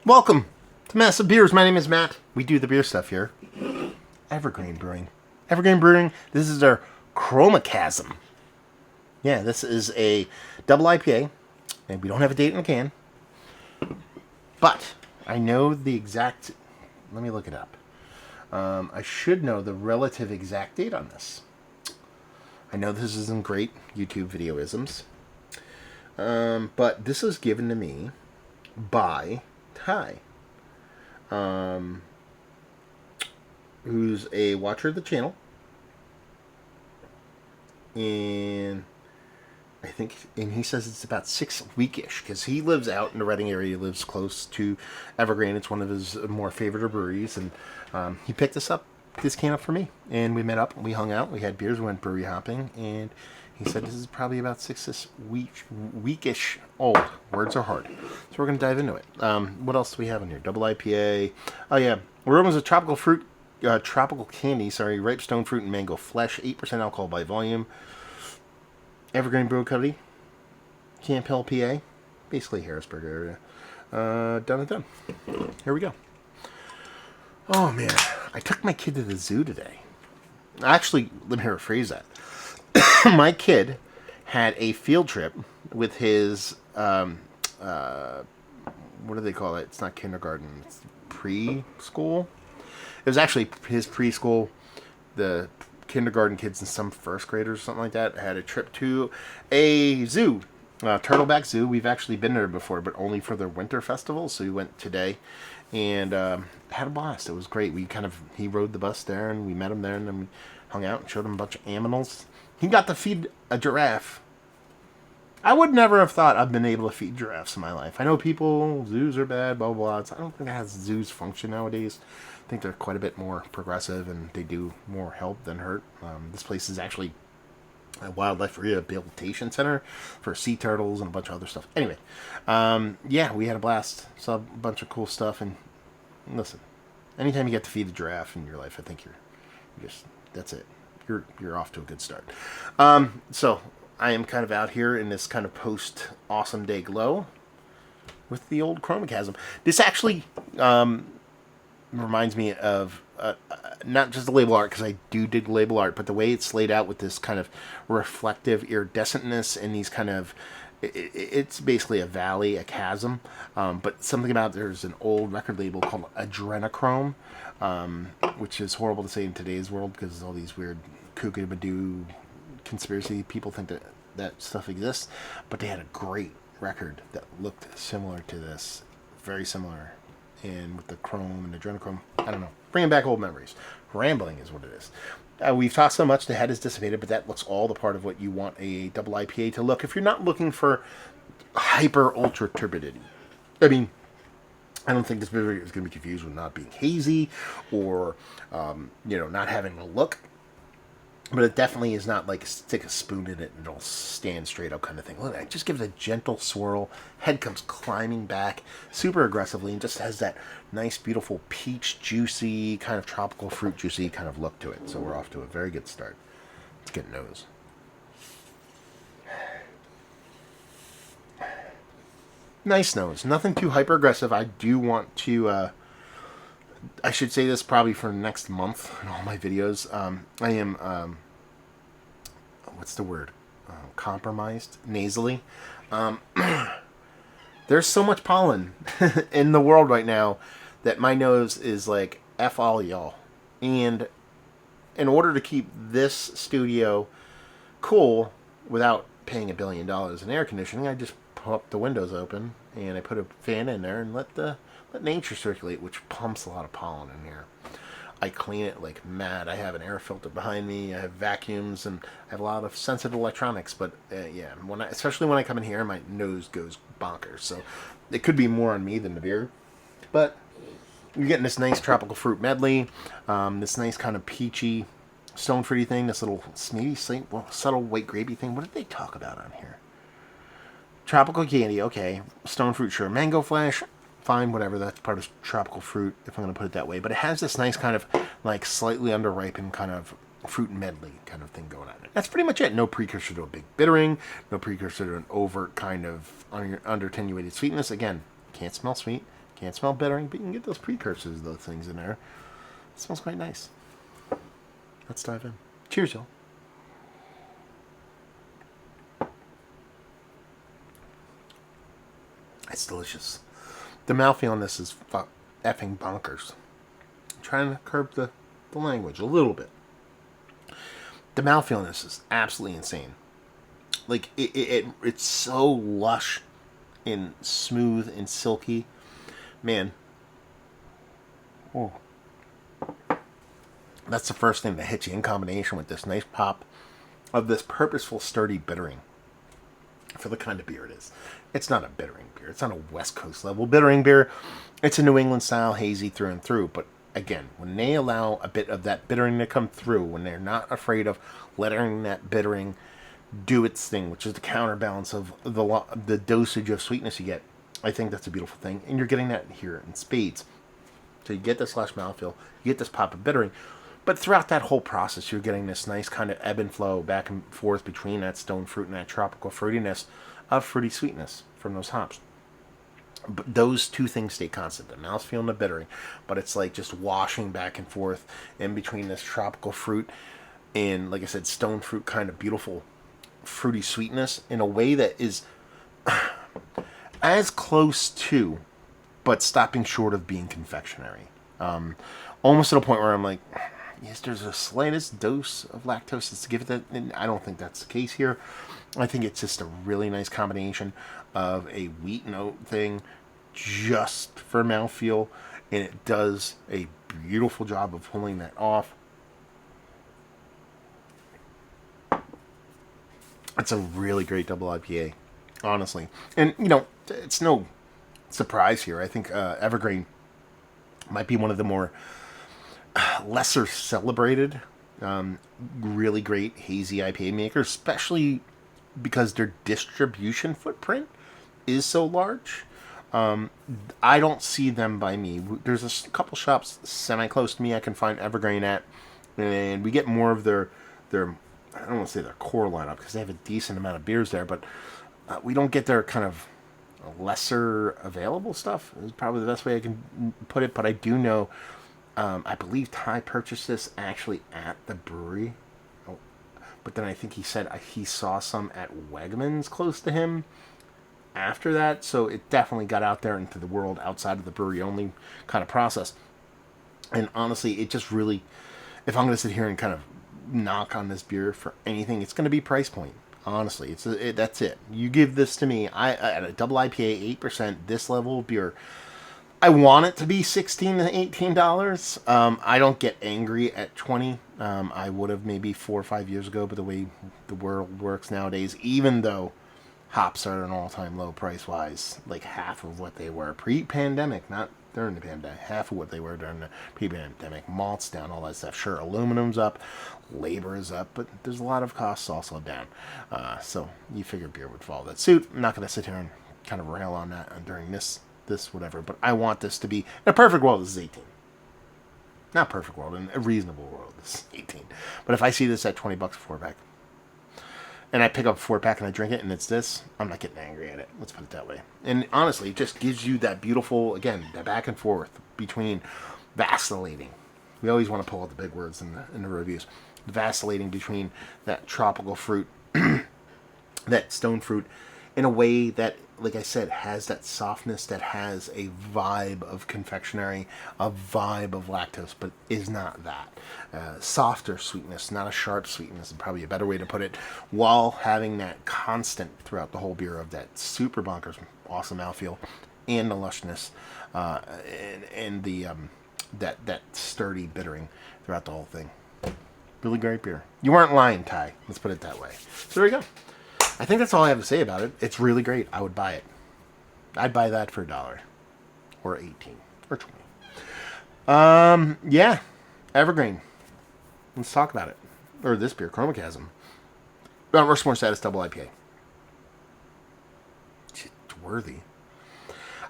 Welcome to Massive Beers. My name is Matt. We do the beer stuff here. Evergrain Brewing. Evergrain Brewing, this is our Chromacasm. Yeah, this is a double IPA, and we don't have a date in the can. But I know the exact... Let me look it up. I should know the relative exact date on this. I know this isn't great YouTube videoisms. But this was given to me by Ty, who's a watcher of the channel, and he says it's about 6 weekish because he lives out in the Reading area. He lives close to Evergrain. It's one of his more favorite breweries, and he picked this can up for me, and we met up, we hung out, we had beers, we went brewery hopping, and he said this is probably about 6 weekish old. Words are hard. So we're going to dive into it. What else do we have in here? Double IPA. Oh, yeah. Aromas of tropical fruit, tropical candy, ripe stone fruit and mango flesh. 8% alcohol by volume. Evergrain Brew Company. Camp Hill, PA. Basically Harrisburg area. Done and done. Here we go. Oh, man. I took my kid to the zoo today. Actually, let me rephrase that. My kid had a field trip with his, what do they call it? It's not kindergarten. It's preschool. It was actually his preschool. The kindergarten kids and some first graders or something like that had a trip to a zoo, Turtleback Zoo. We've actually been there before, but only for their winter festival. So we went today and had a blast. It was great. He rode the bus there and we met him there and then we hung out and showed him a bunch of animals. He got to feed a giraffe. I would never have thought I've been able to feed giraffes in my life. I know zoos are bad, blah, blah, blah. I don't think that zoos function nowadays. I think they're quite a bit more progressive and they do more help than hurt. This place is actually a wildlife rehabilitation center for sea turtles and a bunch of other stuff. Anyway, yeah, we had a blast. Saw a bunch of cool stuff. And listen, anytime you get to feed a giraffe in your life, I think that's it. You're off to a good start. So I am kind of out here in this kind of post awesome day glow with the old Chromacasm. This actually reminds me of not just the label art, because I do dig label art, but the way it's laid out with this kind of reflective iridescentness and these kind of it's basically a valley, a chasm, but something about there's an old record label called Adrenochrome, which is horrible to say in today's world because all these weird kookamadoo conspiracy people think that stuff exists, but they had a great record that looked similar to this, very similar, and with the chrome and adrenochrome. I don't know, bringing back old memories. Rambling is what it is. We've talked so much, the head is dissipated, but that looks all the part of what you want a double IPA to look if you're not looking for hyper ultra turbidity. I mean, I don't think this beer is going to be confused with not being hazy or, not having a look. But it definitely is not like stick a spoon in it and it'll stand straight up kind of thing. Look, it just gives it a gentle swirl. Head comes climbing back super aggressively and just has that nice, beautiful peach juicy, kind of tropical fruit juicy kind of look to it. So we're off to a very good start. Let's get nose. Nice nose. Nothing too hyper aggressive. I do want to... I should say this probably for next month in all my videos. I am, what's the word? Compromised nasally. There's so much pollen in the world right now that my nose is like, F all y'all. And in order to keep this studio cool without paying $1 billion in air conditioning, I just pop the windows open and I put a fan in there and let nature circulate, which pumps a lot of pollen in here. I clean it like mad. I have an air filter behind me. I have vacuums, and I have a lot of sensitive electronics. But yeah, especially when I come in here, my nose goes bonkers. So it could be more on me than the beer. But you're getting this nice tropical fruit medley, this nice kind of peachy, stone fruity thing, this little maybe subtle white grapey thing. What did they talk about on here? Tropical candy, okay. Stone fruit, sure. Mango flesh, fine, whatever. That's part of tropical fruit, if I'm going to put it that way. But it has this nice kind of, like, slightly underripened kind of fruit medley kind of thing going on. That's pretty much it. No precursor to a big bittering. No precursor to an overt kind of under-attenuated sweetness. Again, can't smell sweet. Can't smell bittering, but you can get those precursors of those things in there. It smells quite nice. Let's dive in. Cheers, y'all. It's delicious. The mouthfeel on this is effing bonkers. I'm trying to curb the language a little bit. The mouthfeel on this is absolutely insane. Like, it's so lush and smooth and silky. Man. Oh. That's the first thing that hits you in combination with this nice pop of this purposeful, sturdy bittering for the kind of beer it is. It's not a bittering beer. It's not a West Coast level bittering beer. It's a New England style hazy through and through. But again, when they allow a bit of that bittering to come through, when they're not afraid of letting that bittering do its thing, which is the counterbalance of the dosage of sweetness you get, I think that's a beautiful thing. And you're getting that here in spades. So you get this lush mouthfeel, you get this pop of bittering. But throughout that whole process, you're getting this nice kind of ebb and flow back and forth between that stone fruit and that tropical fruitiness of fruity sweetness from those hops. But those two things stay constant, the mouthfeel and the bittering. But it's like just washing back and forth in between this tropical fruit and, like I said, stone fruit kind of beautiful fruity sweetness in a way that is as close to, but stopping short of being confectionery. Almost to the point where I'm like, yes, there's a slightest dose of lactose to give it that. And I don't think that's the case here. I think it's just a really nice combination of a wheat note thing just for mouthfeel, and it does a beautiful job of pulling that off. It's a really great double IPA, honestly. And, you know, it's no surprise here. I think Evergrain might be one of the more lesser celebrated, really great hazy IPA makers, especially because their distribution footprint is so large. I don't see them by me. There's a couple shops semi-close to me I can find Evergrain at, and we get more of their I don't want to say their core lineup because they have a decent amount of beers there, but we don't get their kind of lesser available stuff. Is probably the best way I can put it, but I do know, I believe Ty purchased this actually at the brewery, but then I think he said he saw some at Wegmans close to him after that, so it definitely got out there into the world outside of the brewery only kind of process. And honestly, it just really, if I'm going to sit here and kind of knock on this beer for anything, it's going to be price point. Honestly, that's it. You give this to me, at a double IPA 8%, this level of beer, I want it to be $16 to $18. I don't get angry at 20. I would have maybe 4 or 5 years ago, but the way the world works nowadays, even though hops are at an all-time low price-wise, like half of what they were pre-pandemic, not during the pandemic, half of what they were during the pre-pandemic. Malt's down, all that stuff. Sure, aluminum's up, labor is up, but there's a lot of costs also down. So you figure beer would follow that suit. I'm not going to sit here and kind of rail on that during this whatever, but I want this to be, in a perfect world, this is 18. Not perfect world, in a reasonable world, this is 18. But if I see this at $20 a 4-pack, and I pick up a 4-pack and I drink it and it's this, I'm not getting angry at it. Let's put it that way. And honestly, it just gives you that beautiful, again, that back and forth between vacillating. We always want to pull out the big words in the reviews. Vacillating between that tropical fruit, that stone fruit, in a way that, like I said, has that softness, that has a vibe of confectionery, a vibe of lactose, but is not that. Softer sweetness, not a sharp sweetness, is probably a better way to put it, while having that constant throughout the whole beer of that super bonkers, awesome mouthfeel, and the lushness, and the that sturdy bittering throughout the whole thing. Really great beer. You weren't lying, Ty. Let's put it that way. So there you go. I think that's all I have to say about it. It's really great. I would buy it. I'd buy that for $1 or 18 or 20. Yeah, Evergrain. Let's talk about it. Or this beer, Chromacasm. Rushmore status double IPA. It's worthy.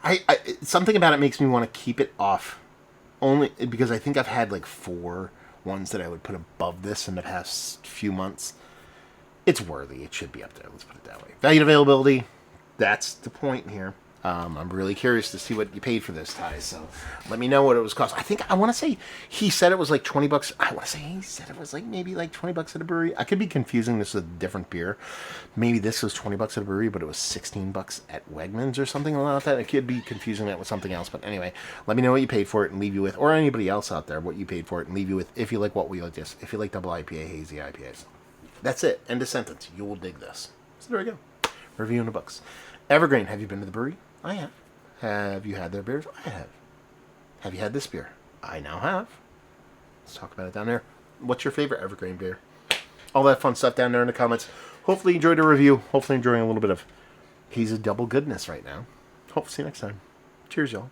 I something about it makes me want to keep it off. Only because I think I've had like 4 ones that I would put above this in the past few months. It's worthy. It should be up there. Let's put it that way. Value and availability. That's the point here. I'm really curious to see what you paid for this, Ty. So let me know what it was cost. I want to say he said it was like $20. I want to say he said it was like maybe like $20 at a brewery. I could be confusing this with a different beer. Maybe this was $20 at a brewery, but it was $16 at Wegmans or something like that. I could be confusing that with something else. But anyway, let me know what you paid for it and leave you with, or anybody else out there, what you paid for it and leave you with. If you like what we like this, if you like double IPA, hazy IPAs. That's it. End of sentence. You will dig this. So there we go. Review in the books. Evergrain. Have you been to the brewery? I have. Have you had their beers? I have. Have you had this beer? I now have. Let's talk about it down there. What's your favorite Evergrain beer? All that fun stuff down there in the comments. Hopefully you enjoyed the review. Hopefully enjoying a little bit of Hazie double goodness right now. Hope to see you next time. Cheers, y'all.